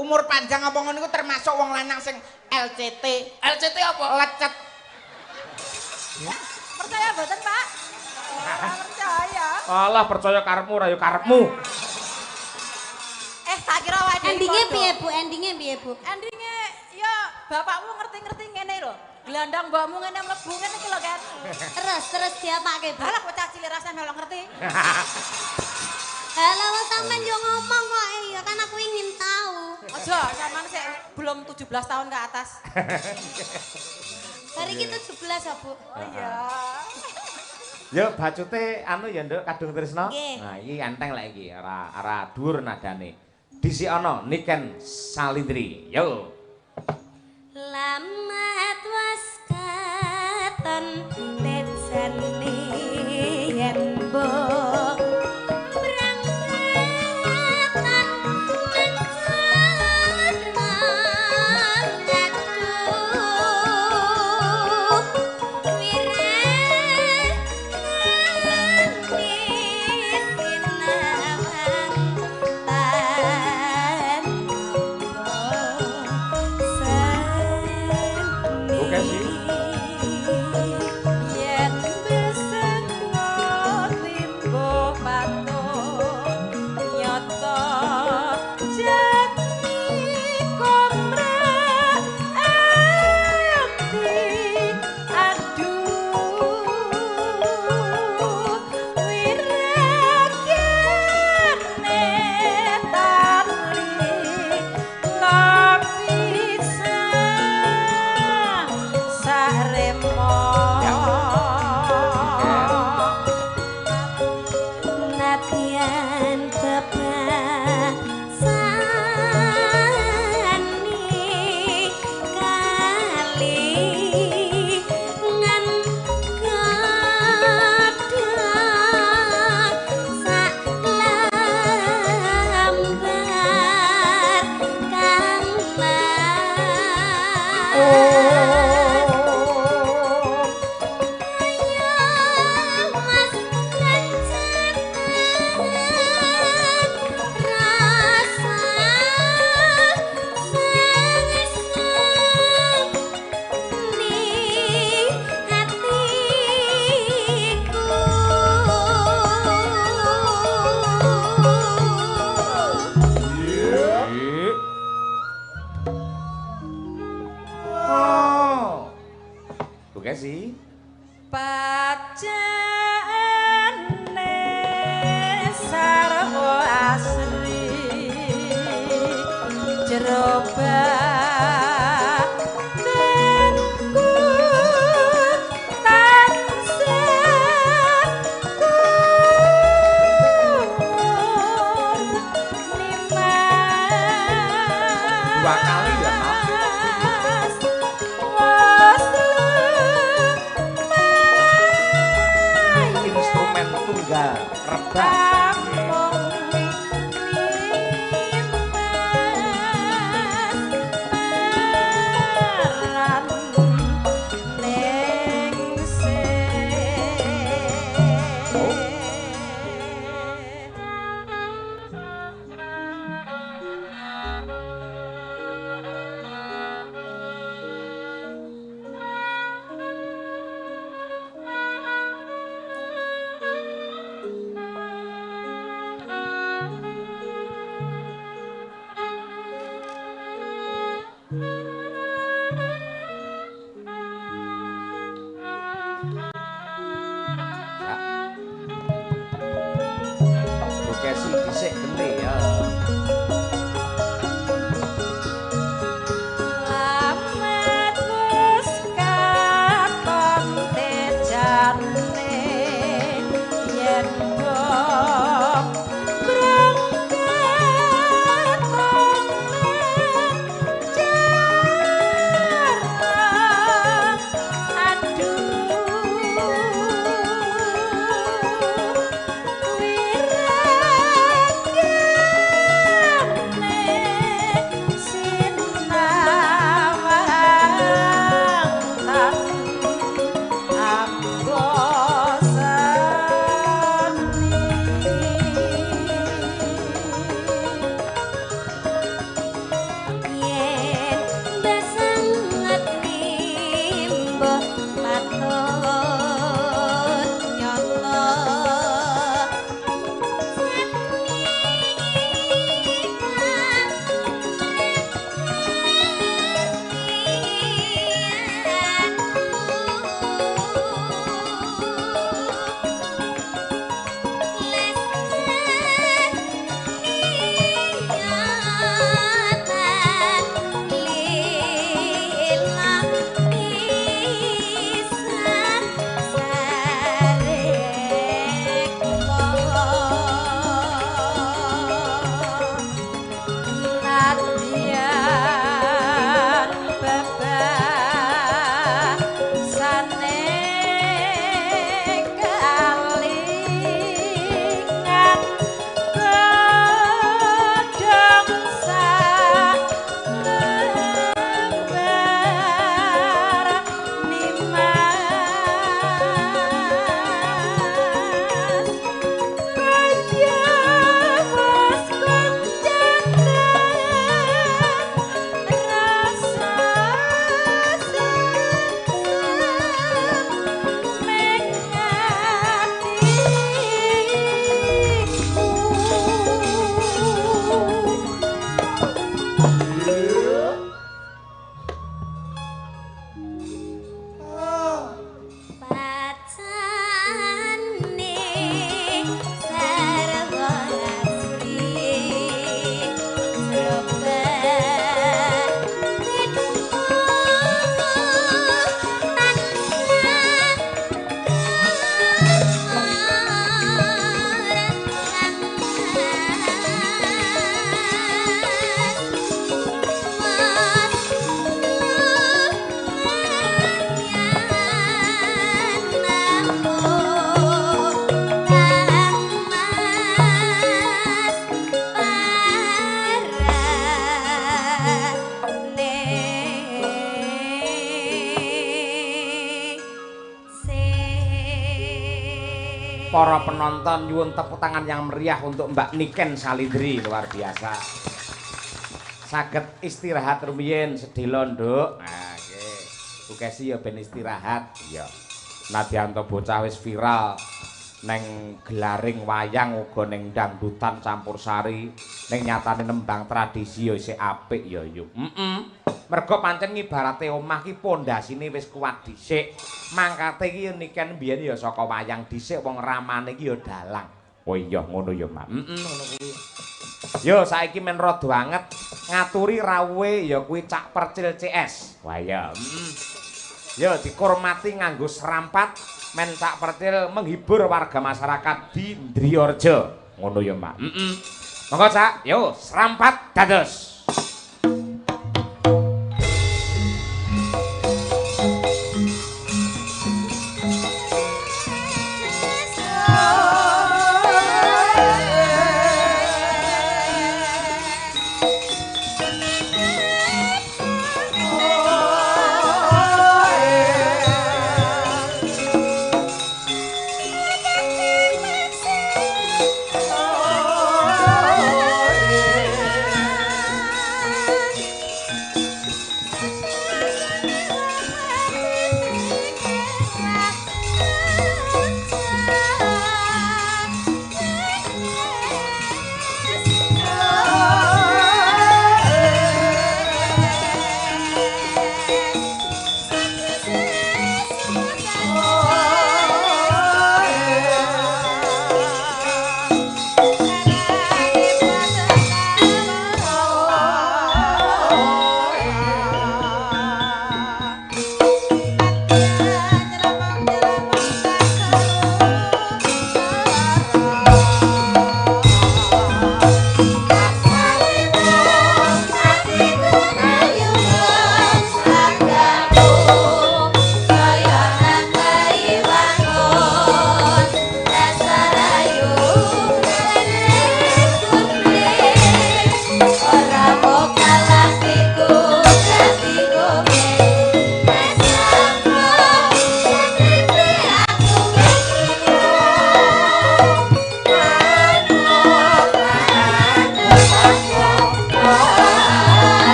umur panjang apa ngono iku termasuk wong lanang sing LCT. LCT apa? Lecet. Percaya mboten, Pak? Ora percaya. Alah percaya karepmu ora ya karepmu. Tak kira awake dhewe. Endinge piye, Bu? Endinge piye, Bu? Endinge ya bapakmu ngerti-ngerti ngene lho. Gelandang mbakmu ngene mlebu ngene iki lho kan. Terus diapake, Bu? Alah bocah cilik rasane melok ngerti. Halo, wong sampean yo ngomong kok ya kan aku ingin tahu. Aja, sampean sik belum 17 tahun ke atas. Hari kita 17 ya, Bu. Oh iya. Ya bacute anu ya Nduk Kadung Tresna. Nggih. Nah, iki enteng lek iki, ora dhuwur nadane. Dhisik ana Niken Salindri. Yo. Lamat was katon tejane yen mbok berangkatan mencerang aduh Oke sih. Yen besek limbo pato nyoto jati komra ati aduh wirakane tali lapisan saremo Natian kepasani kali ngan kadang sak lambar Mas rasa sangesan hatiku. Oh. Oke sih. pacane sarwa asri jero batinku tansah Dua kali ya, Mas. Instrumen tunggal rebah. para penonton nyuwun tepuk tangan yang meriah untuk Mbak Niken Salindri, luar biasa. Saged istirahat rumiyin sedhela, Nduk. Nah, nggih. Tukesi ya ben istirahat. Iya. Nadyanto bocah wis viral neng gelaring wayang uga neng dangdutan campursari. Neng nyatane nembang tradisi ya isih apik ya yuk. Mergo pancen ngibarate omah ki pondasine wis kuat dhisik. Mangkate iki Niken biyen ya saka wayang dhisik wong ramane iki ya dalang. Oh iya ngono ya, Mak. Ngono kuwi. Yo saiki men rada anget ngaturi rawuhe ya kuwi Cak Percil CS. Wah ya. Yo dikurmati nganggo serampat men Cak Percil menghibur warga masyarakat di Ndriyorjo. Ngono ya, Mak. Monggo Cak, yo serampat dados.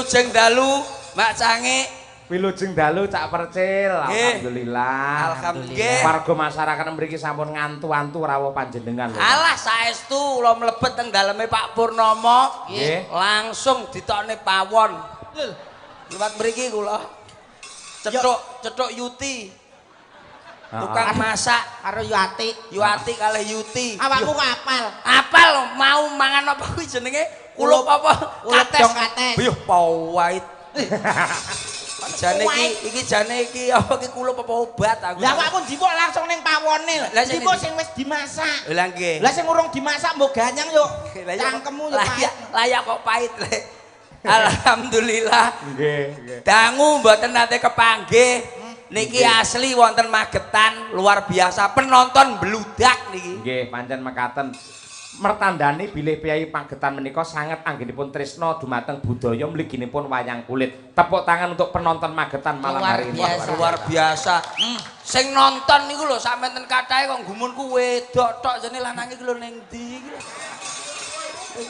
Wilujeng dalu Mak Cange. Wilujeng dalu Cak Percil. Alhamdulillah. Alhamdulillah. Warga masyarakat mriki sampun ngantu-antu rawuh panjenengan lho. Alah saestu kula mlebet teng daleme Pak Purnomo. Nggih. Langsung ditokne pawon. Liwat mriki kula. Cetuk Yuti. Tukang masak karo Yuati. Yuati kalih Yuti. Awakmu kok apal? Apal mau mangan apa kuwi jenenge? Kulup apa? Kates. Kates. Wih, pawait. Jane iki jane iki apa iki kulup apa obat aku. Lah awakmu njipuk langsung ning pawone. Njipuk sing wis dimasak. Lah nggih. Lah sing urung dimasak mbok ganyang yo. Cangkemmu yo pahit. Layak kok pahit le. Alhamdulillah. Nggih. Dangu mboten nate kepanggih. Niki asli wonten Magetan luar biasa penonton bludak niki. Nggih, pancen mekaten. Mertandani bilih piyai Magetan menika sanget anggenipun tresna dumateng budaya mliginipun wayang kulit. Tepuk tangan untuk penonton Magetan malam hari ini. Luar biasa. Sing nonton niku lho sampeyan kathahe kok gumunku wedok tok jane lanange iki lho ning ndi iki.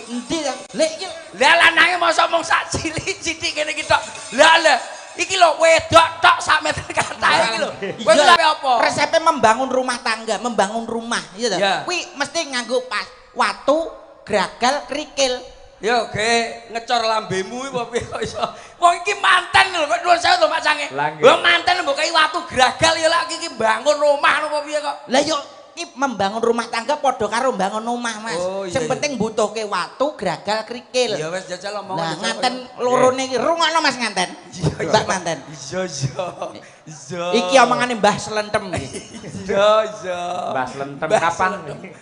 Endi ta? Lek iki lah lanange mosok mung sak cilik-cilik kene iki tok. Lah iki lho wedok tok sampeyan kathahe iki lho. Kowe resepe apa? Resepe membangun rumah tangga, membangun rumah, iya ta? Kuwi mesti nganggo pas watu, gragal, krikil. Yo ge ngecor lambemu iki apa piye kok iso. Wong iki manten lho kok nuwun sewu to Pak Cange. Wong manten mbok kei watu gragal ya lak iki mbangun rumah apa piye kok. Lah yo iki membangun rumah tangga padha karo mbangun omah, Mas. Sing penting butuhke watu, gragal, krikil. Ya wis jajal omong. Lah nganten lorone iki rungokno Mas nganten. Mbak manten. Iya. Iki omongane Mbah Slentem iki. Iya. Mbah Slentem kapan?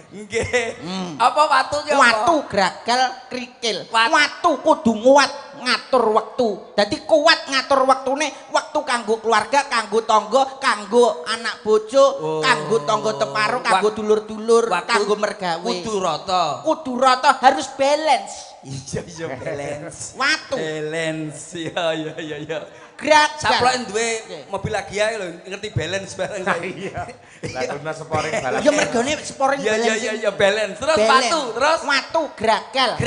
Nggih. Apa watu ki apa? Watu, gragal, krikil. Watu kudu nguat ngatur wektu. Dadi kuat ngatur wektune, wektu kanggo keluarga, kanggo tangga, kanggo anak bojo, kanggo tangga teparo, kanggo dulur-dulur, kanggo mergawe. Kudu rata, harus balance. Iya balance. Watu. Balance. Iya. Gragal. Saploke duwe mobil lagi ae lho, ngerti balance bareng. Iya. Lah kuna sporing balance. Ya mergane sporing balance. Iya balance. Terus watu, terus watu, gragal.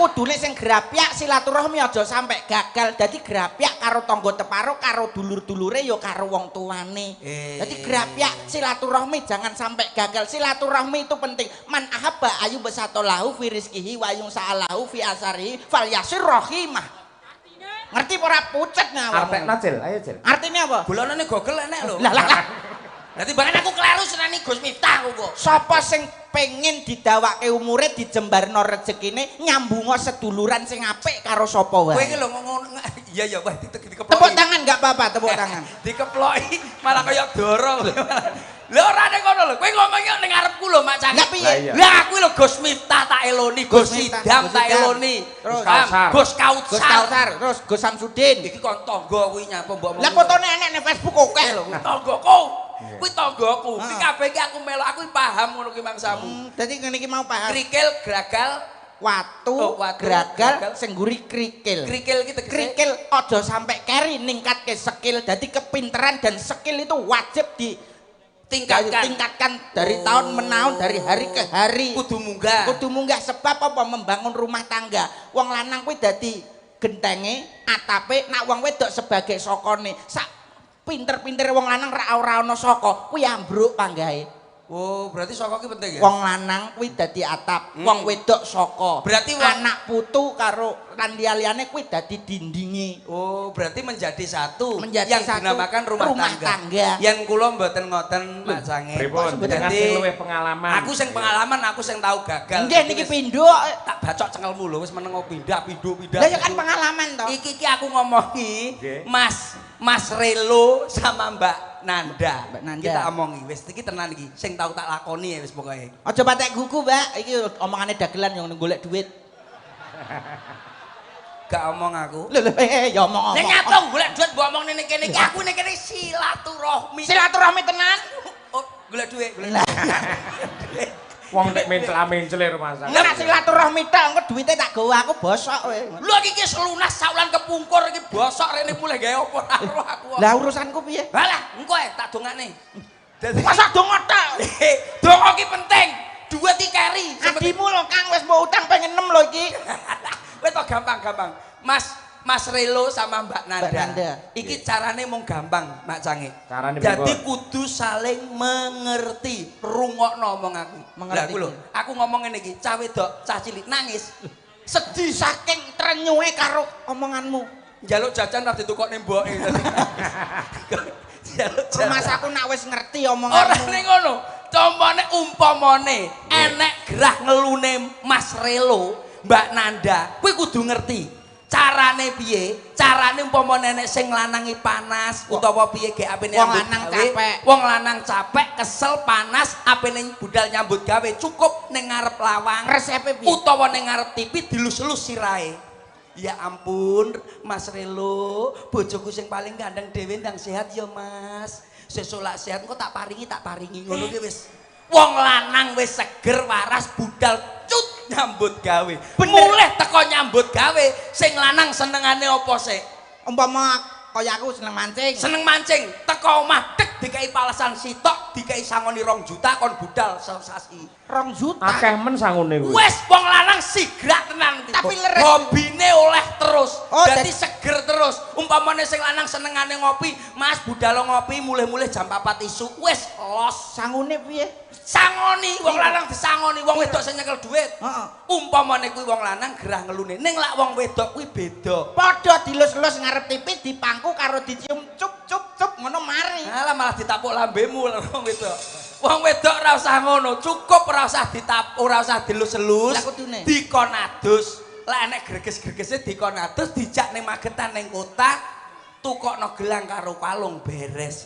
Kudune sing grapyak silaturahmi aja sampe gagal. Dadi grapyak karo tangga teparo, karo dulur-dulure ya karo wong tuane. Dadi grapyak silaturahmi jangan sampai gagal. Silaturahmi itu penting. Man ahabba ayu besatolahu fi rizqihi wa yung sa'alahu fi asarihi fal yasir rahimah. Ngerti ora pucet nah. Artekna Cil, ayo Cil. Artinya apa? Bulanane Google enek lho. Lah. Dadi banget aku kleru senani Gus Miftah kok. Sapa sing pengen didawake umure dijembarno rezekine nyambungo seduluran sing apik karo sapa wae. Kowe iki lho ngono. Iya wah dikeploki. Tepuk tangan enggak apa-apa, tepuk tangan. Dikeploki malah kaya doro. Lha ora nek ngono lho. Kowe ngomongnya ning ngarepku lho Mak Cange. Lah piye? Lah aku lho Gus Miftah tak eloni, Gus Idam tak eloni. Terus Gus Kautsar, terus Gus Samsudin. Iki kon tangga kuwi nyapa mbok. Lah fotone enek ning Facebook akeh lho. Tanggaku. Kuwi tanggaku. Iki kabeh iki aku melok, aku paham ngono ki mangsamu. Dadi ngene iki mau paham. Krikil, gragal, watu, gragal sing nguri krikil. Krikil iki tegese krikil aja sampai keri ningkatke skill. Dadi kepinteran dan skill itu wajib tingkatkan dari tahun menahun, dari hari ke hari. Kudu munggah sebab apa? Membangun rumah tangga. Wong lanang kuwi dadi gentenge, atape, nak wong wedok sebagai sokone. Sak pinter-pintere wong lanang ora ana saka, kuwi ambruk panggahe. Oh, berarti saka ki penting ya? Wong lanang kuwi dadi atap, wong wedok saka. Berarti anak putu karo lan liyane kuwi dadi dindinge. Oh, berarti menjadi satu. Yang dinamakan rumah tangga. Yang kula mboten ngoten Mak Cange. Pripun? Dengan sing luwih pengalaman. Aku sing pengalaman, aku sing tahu gagal. Nggih niki pindho tak bacok cengelmu lho wis meneng pindah. Lah ya kan pengalaman to. Iki aku ngomongi Mas Relo sama Mbak Nanda. Kita omongi wis iki tenan iki sing tau tak lakoni ya wis pokoke. Aja patek gugu, Mbak. Iki omongane dagelan yang golek duit. Gak omong aku. Lho ya omong. Nek ngatung golek duit mbok omong ning kene iki aku ning kene silaturahmi. Silaturahmi tenan. Oh, golek duit. Wong nek mencel-mencel rumah sakit. Nek silaturahmi tok engko duwite tak gawa aku bosok kowe. Lho iki selunas saulan kepungkur iki bosok rene mulih gawe apa karo aku. Lah urusanku piye? Halah, engko tak dongane. Masa donga tok. Donga iki penting. Duit iki keri. Adimu lho Kang wis mbok utang pengen 6 lho iki. Wis to gampang. Mas Mas Relo sama Mbak Nanda. Mbak Nanda. Iki carane mung gampang, Mak Cange. Carane Jadi kudu saling mengerti, rungokno omong aku. Mengerti. Lah aku ngomong ngene iki, cah wedok, cah cilik nangis. Sedih saking trenyuhe karo omonganmu. Njaluk jajan ra ditukokne mboke. Njaluk jajan. Mas aku nak wis ngerti Ora omonganmu. ning ngono. Compone umpamane enek gerah ngelune Mas Relo, Mbak Nanda, kowe kudu ngerti. Carane piye? Carane umpama nenek sing lanangi panas utawa piye ge apene Wong nyambut lanang gawe. capek. Wong lanang capek, kesel, panas, apene budal nyambut gawe cukup ning ngarep lawang. Resepe piye? Utawa ning ngarep TV dilus-elus sirahe. Ya ampun, Mas Relo, bojoku sing paling gandeng dhewe ndang sehat ya, Mas. Sesuk lak sehat kok tak paringi ngono ki wis. Wong lanang wis seger waras budal cut nyambut gawe. Mulih teko nyambut gawe sing lanang senengane apa sik? Umpama kaya aku seneng mancing. Seneng mancing, teko omah tek dikai palesan sitok, dikai sangoni 2 juta kon budal sasi. 2 juta. Akeh men sangune kuwi. Wis wong lanang sigrak tenan. Tapi leres. Hobine oleh terus. Oh, Dadi seger terus. Umpamane sing lanang senengane ngopi, Mas budal ngopi mulih-mulih jam 4 isu. Wis los. Sangune piye? Sangoni, wong lanang disangoni, wong wedok sing nyekel dhuwit. Heeh. Umpamane kuwi wong lanang gerah ngelune, ning lak wong wedok kuwi beda. Padha dilus-lus ngarep TV dipangku karo dicium cup ngono mari. Alah malah ditapuk lambemu lho wong wedok. Wong wedok ora usah ngono, cukup ora usah ditapuk, ora usah dilus-elus. Lah kudune? Dikon adus. Lah enek greges-gregese dikon adus dijak ning Magetan ning kota, tukokno gelang karo kalung beres.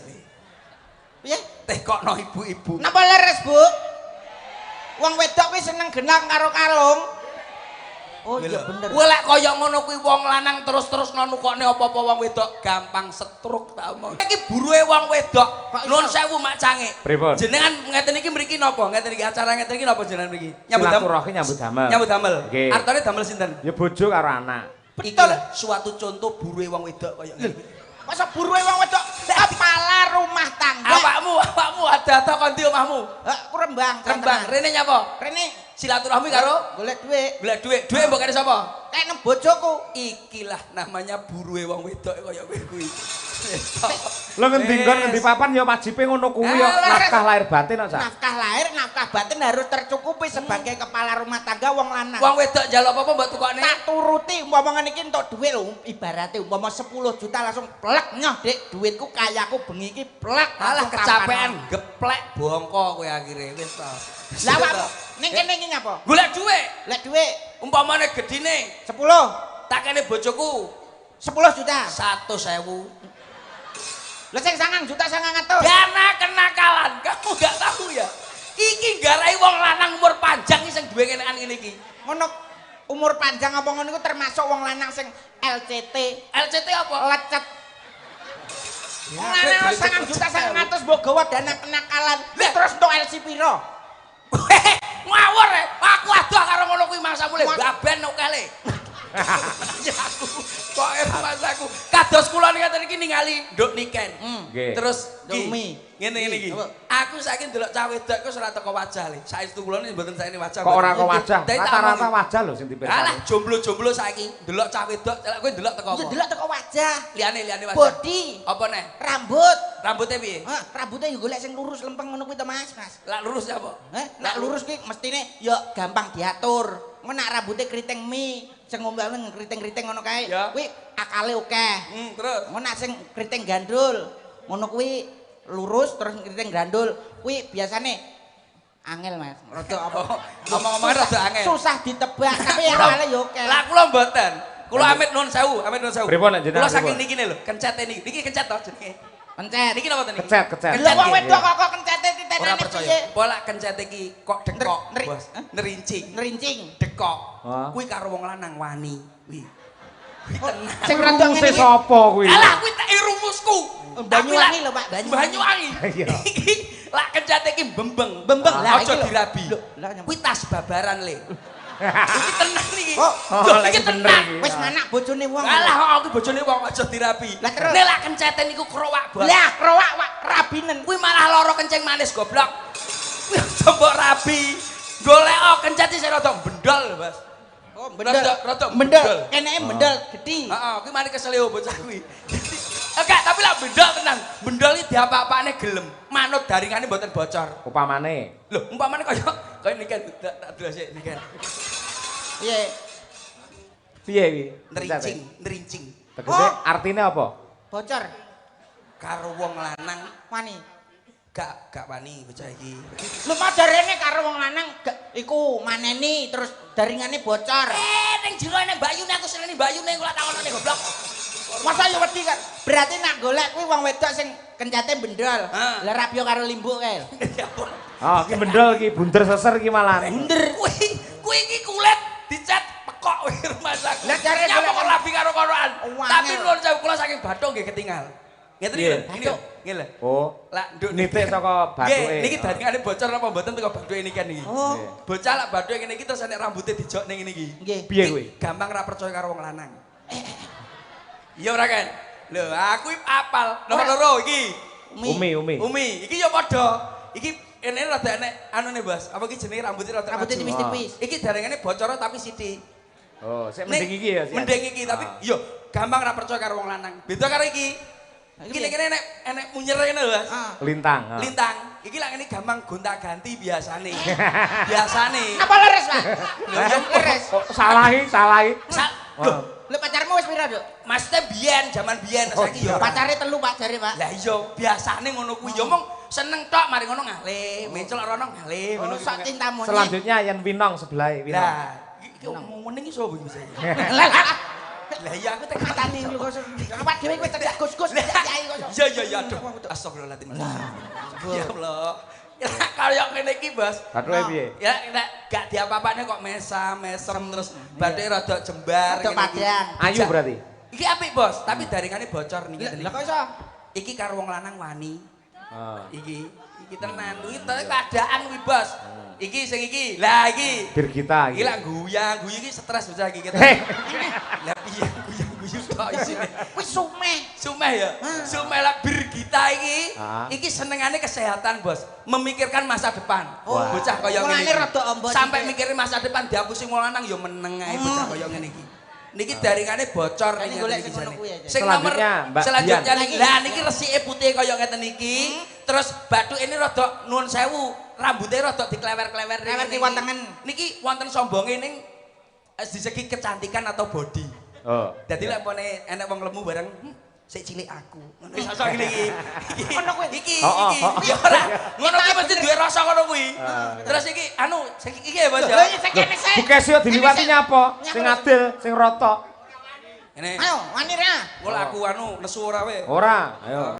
Piye? Tekokno ibu-ibu. Napa leres, Bu? Wong wedok kuwi seneng gelang karo kalung. Oh iya bener. Kowe lek kaya ngono kuwi wong lanang terus-terus nukokne apa-apa wong wedok gampang setruk tak omong. Iki buruhe wong wedok. Nuwun sewu Mak Cange. Pripun? Jenengan ngeten iki mriki napa? Ngeten iki acara ngeten iki napa jenengan mriki? Silaturahmi nyambut damel. Nyambut damel. Nggih. Artane damel sinten? Ya bojo karo anak. Betul. Suatu contoh buruhe wong wedok kaya ngene. Masa buruhe wong wedok kepala rumah tangga. Awakmu ada-ada kondi omahmu. Ku Rembang. Rembang. Rene nyapa? Rene Silaturahmi karo golek dhuwit. golek dhuwit. Dhuwit mbok kene sapa? Kayak nang bojoku. Ikilah namanya buruhe wong wedok kaya kowe kuwi. Lho ngendi papan ya wajibe ngono kuwi ya nafkah lahir batin aja. Nafkah lahir, nafkah batin harus tercukupi sebagai kepala rumah tangga wong lanang. Wong wedok njaluk apa mbok tukokne? Tak turuti umpama ngene iki entuk dhuwit lho, ibarate umpama 10 juta langsung plek nyoh Dik, dhuwitku kayaku bengi iki plek. Alah kecapean geplek bongko kowe akhire wis to. Lah awakmu ning kene iki ngapa? Golek dhuwit. Lek dhuwit Umpamane gedine 10, tak kene bojoku 10 juta. 100.000. Lah sing 9 juta 900. Dana kenakalan, kamu gak tahu ya? Iki garai wong lanang umur panjang iki sing duwe kenekan ngene iki. Ngono umur panjang apa ngono iku termasuk wong lanang sing LCT. LCT apa? Lecet. Wong lanang 9 juta 900 mbok gawa dana kenakalan. Terus entuk LC piro? Ngawur e, aku adoh karo ngono kuwi mangsa mulih baben kok kale. Aku kok masaku. Kados kula ngeten iki ningali nduk niken. Nggih. Terus Dumi. ngene iki. Aku saiki ndelok cah wedok iku ora teko wajah le. Saestu kula niki mboten saene wajah. Kok ora kok wajah? Dadi tak Rata-rata omong. wajah lho sing dipirsani. Alah jomblo-jomblo saiki ndelok cah wedok, celak kowe ndelok teko apa? Yo delok teko wajah. Liyane wajah. Body. Apa neh? Rambut. Rambutnya piye? Hah, rambutnya yo golek sing lurus lempeng ngono kuwi to, Mas. Lah lurus apa? Nek lurus ki mestine yo gampang diatur. Ngono nek rambutnya keriting mie, sing ngombane keriting-keriting ngono kae, Ya. kuwi akale akeh. Terus Ngono nek sing keriting gandul, ngono kuwi lurus terus keriting gandul, kuwi biasane angel, Mas. Rada apa? ngomong-ngomong rada angel. Susah ditebak, tapi awale yo akeh. Lah kula mboten. Kula amit nuwun sewu, amit nuwun sewu. Pripun nek jenengan Kula saking pripun? niki lho, kencet niki. Niki kencet to jenenge. Pencet. Niki napa to niki? Kecet. Lho wong wedok kok kencete Ora titenane percaya. piye? Pola kencet iki kok dekok, Neri- Bos. Nerincing. Nerincing. Dekok. Hah? Kuwi karo wong lanang wani. Kuwi. Kuwi tenan. Sing rada Rumuse ngene iki. sapa kuwi? Alah kuwi tak rumusku. Banyuwangi lho, Pak. Banyuwangi. Iya. Iki lak kencet iki bembeng. Bembeng. Lah, Aja iki lho. dirabi. Lah, nyampe. Kuwi tas babaran le. Iki tenan iki. Oh, Loh, lagi iki bener tenan. iki. Wis manak bojone wong. Alah kok aku bojone wong aja dirabi. Lah, terus? Nek lak kenceten niku krowak bos. Lah, krowak wak rabinen. Kuwi malah lara kencing manis goblok. Kuwi aja mbok rabi. Golek kencet sing rada bendol lho, Bos. Oh, bendel. Rada bendel. Keneke bendel gedhi. Heeh, kuwi mari keseleo bocah kuwi. Enggak, tapi lah bendel tenan. Bendel iki diapa-apane gelem. Manut daringane mboten bocor. Upamane. Lho, umpamane kaya niki tak delok sik niki. Piye? Piye iki? Nerincing. Tegese artine apa? Bocor. Karo wong lanang Wani. gak wani bocah iki. Lu padarene karo wong lanang iku maneni terus daringane bocor. Ning jero ning mbayune aku seneni mbayune kula takonane goblok. Masa ya wedi kan? Berarti nak golek kuwi wong wedok sing kencate bendol. Lah rapyo karo limbuk kae. Oh, iki bendol iki bunder seser iki malah. Bunder kuwi iki kulit dicat pekok wis rumah saku. Lah jare nyapa kok labi karo koroan. Wangel. Tapi nuwun sewu kula saking Bathuk nggih ketinggal. Ngeten iki lho, ini lho. Ngene lho. Oh. Lah nduk Nitik saka bathuke. Nggih, niki daringane bocor apa mboten teko bathuke niki niki. Oh. Bocah lak bathuke ngene iki terus nek rambute dijok ning ngene iki. Nggih. Piye kuwi? Gampang ra percaya karo wong lanang. Iya ora kan? Lho, aku iki apal. Nomor loro iki. Umi. Iki ya padha. Iki ini rada enek anune, Bos. Apa iki jenenge rambutnya rada Rambutnya tipis-tipis. Iki daringane bocor tapi sithik. Oh, sik mending iki ya. Mending iki tapi yo gampang ra percaya karo wong lanang. Beda karo iki. Iki nek kene enek munyer kene lho, Mas. Lintang. Lintang. Iki lak ngene gampang gonta-ganti biasane. Biasane. Apa leres, Pak? Leres. Kok salahi. Lho pacarmu wis pira, Duk? Maksudnya biyen, zaman biyen saiki yo. Pacare telu, Pak, jare, Pak. Lah iya, biasane ngono kuwi yo mong seneng tok mari ngono ngalih, mencel rono ngalih ngono. Sak cintamu. Selanjutnya yen Winong sebelah Winong. Lah, iki ngomong iki sapa iki Mas? Lah iya aku tak Katani lho kok. Awak dhewe kowe cedak gus-gus yai kok. Iya, aduh. Astagfirullahaladzim. Ya Allah. Ya kaya ngene iki, Bos. Bathuke piye? Ya nek gak diapa-apane kok mesem terus bathuke rada jembar Rada padang. Ayu berarti. Iki apik, Bos, tapi daringane bocor niki. Lah kok iso? Iki karo wong lanang wani. Oh. Iki tenan. Iki keadaan kuwi, Bos. Iki sing iki. Lah iki. Birgita Iki iki. lak guyang iki stres bocah iki. Lah piye guyang tok isine. Wis sumeh. Sumeh ya. Sumeh lah Birgita iki. Ah. Iki senengane kesehatan, Bos. Memikirkan masa depan. Bocah kaya ngene. Mulane rada ombo Sampai sithik. mikirin masa depan dihapusi wong lanang ya meneng ae bocah kaya ngene iki. Niki daringane bocor Ini ning golek ngene iki sing ngono jane. kuwi aja. Sing nomor Selanjutnya, Mbak selanjutnya Dian. niki. Lah niki resike putih kaya ngeten iki. Terus bathuk ini rada nuwun sewu, rambutnya rada diklewer-klewer Klewer ngene kiwantengen. Niki wonten sombonge ning di segi kecantikan atau body. Oh. Dadi lek pone enek wong lemu bareng sik cilik aku. Ngono iso ngene iki. Ngono kuwi. Iki. Ya ora. Ngono kuwi mesti duwe rasa ngono kuwi. Terus iki anu sing iki ya Bos ya. Lho iki kene sik. Bukes yo diliwati nyapa? Sing adil, sing rata. Ini. Ayo, wani ra. Kula aku anu nesu ora we. Ora, ayo.